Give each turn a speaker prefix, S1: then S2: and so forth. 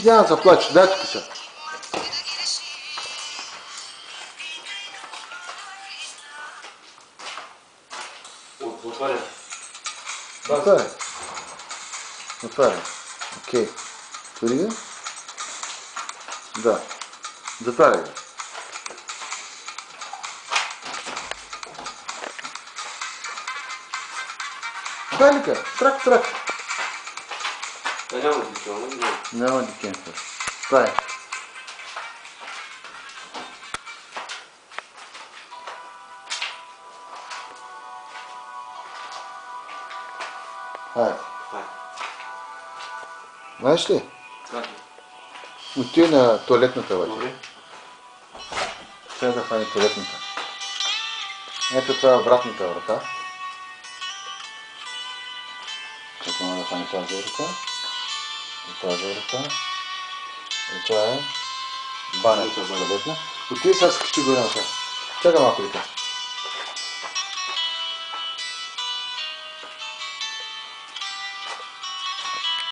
S1: Няма да заплачеш, дай тук сега.
S2: Отваря.
S1: Отваря. Отваря. Окей. Отвори го? Да. Затваряй го. Дай лика. Трак.
S2: Няма дикион.
S1: Няма дикион. Това е. Хайде. Знаеш ли? Отиде на туалетната вътре. Сега да хване туалетната. Ето това е обратната врата. Чакаме да хване тази врата. И тази врата. И това е банята туалетна. Отиде сега скачи горе на това. Чакай малко лика.